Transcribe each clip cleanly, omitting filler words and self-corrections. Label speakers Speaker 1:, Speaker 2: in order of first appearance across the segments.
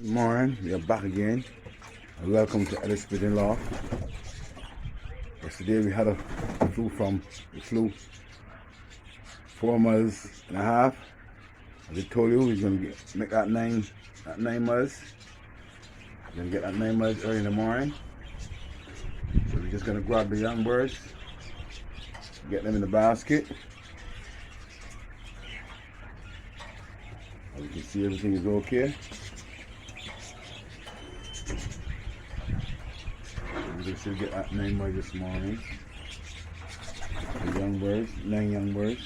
Speaker 1: Good morning, we are back again and welcome to Alice Pigeon Law. Yesterday we had a flew 4.5 miles. As I told you, we're going to make that 9 miles. We're going to get that 9 miles early in the morning. So we're just going to grab the young birds, get them in the basket. As you can see, everything is okay. We should get that 9 miles this morning. The young birds, 9 young birds.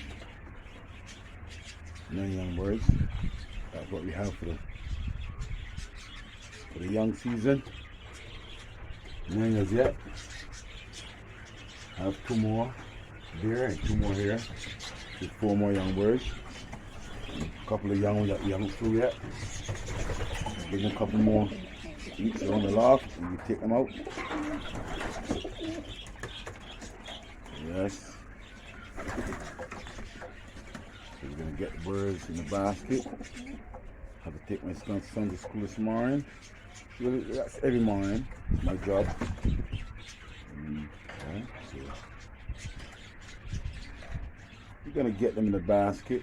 Speaker 1: 9 young birds. That's what we have for the young season. 9 as yet. I have 2 more there and 2 more here. There's 4 more young birds. A couple of young ones that we haven't flew yet. Bring a couple more each on the loft and we take them out. Yes. So we're gonna get the birds in the basket. Have to take my son to school this morning. Well, that's every morning. It's my job. Okay, so we're gonna get them in the basket.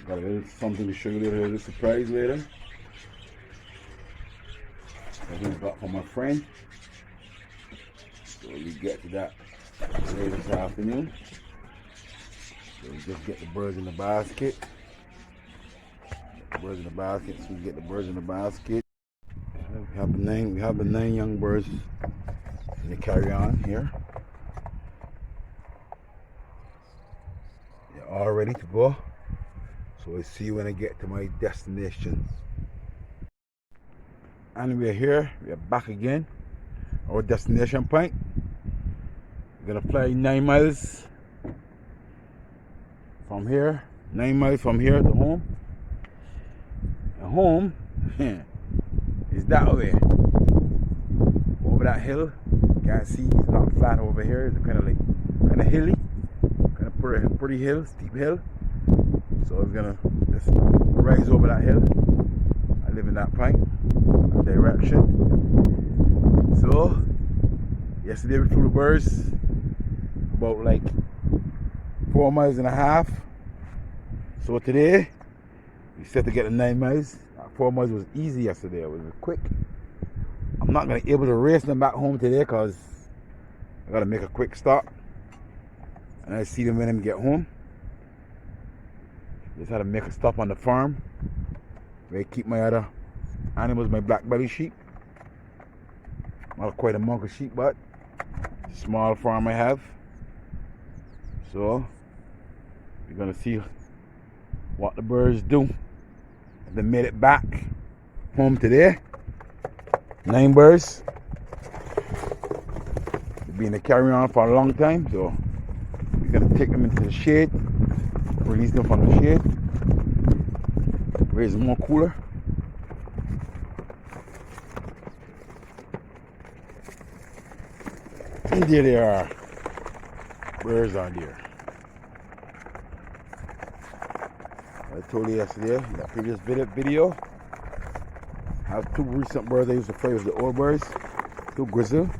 Speaker 1: Got a little something to show you later, a little surprise later. I just got from my friend. So we get to that later this afternoon. So we just get the birds in the basket. Get the birds in the basket. So we get the birds in the basket. We have the 9 young birds in the carry-on here. They're all ready to go. So I'll see you when I get to my destination. And we're here, we're back again. Our destination point. We're gonna fly 9 miles from here. 9 miles from here to home. And home is that way. Over that hill. You can't see, it's not flat over here. It's kind of hilly. Kind of pretty hill, steep hill. So I'm gonna just rise over that hill. I live in that point, that direction. So yesterday we flew the birds about like 4.5 miles. So today we set to get the 9 miles. 4 miles was easy yesterday. It was quick. I'm not gonna be able to race them back home today because I gotta make a quick stop and I see them when I get home. Just had to make a stop on the farm where I keep my other animals, my black belly sheep. Not quite a monk of sheep, but it's a small farm I have. So we're gonna see what the birds do. They made it back home today. 9 birds. They've been in the carry-on for a long time, so we're gonna take them into the shade. Release them from the shade. Raise them more cooler. And there they are. Birds are there. I told you yesterday in that previous video. I have 2 recent birds I used to fly with the old birds. 2 grizzle.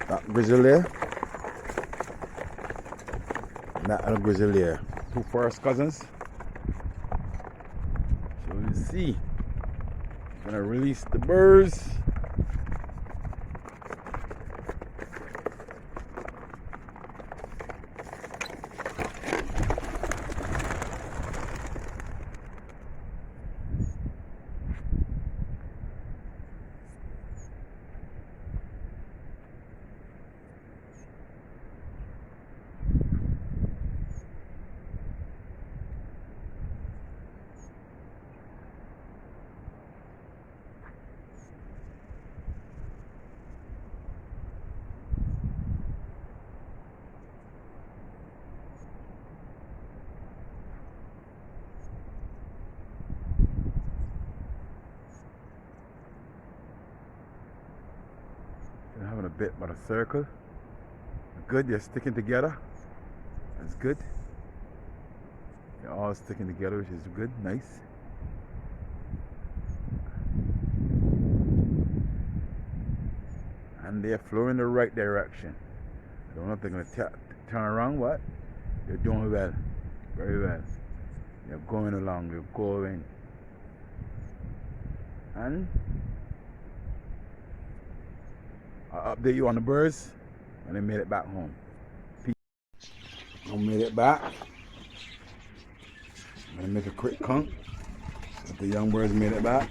Speaker 1: That grizzle there. That other grizzle there. 2 first cousins. So you see, I'm gonna release the birds. They're having a bit about a circle. Good, they're sticking together. That's good. They're all sticking together, which is good, nice. they're flowing in the right direction. I don't know if they're going to turn around. What? They're doing well. Very well. They're going along. They're going. And I'll update you on the birds when they made it back home. I made it back. I'm going to make a quick count. If the young birds made it back.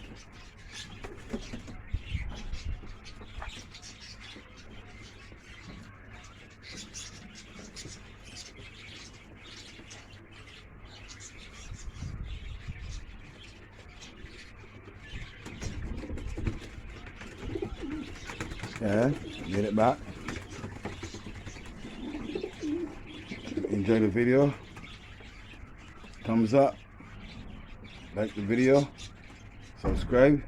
Speaker 1: Yeah, made it back. Enjoy the video. Thumbs up. Like the video. Subscribe.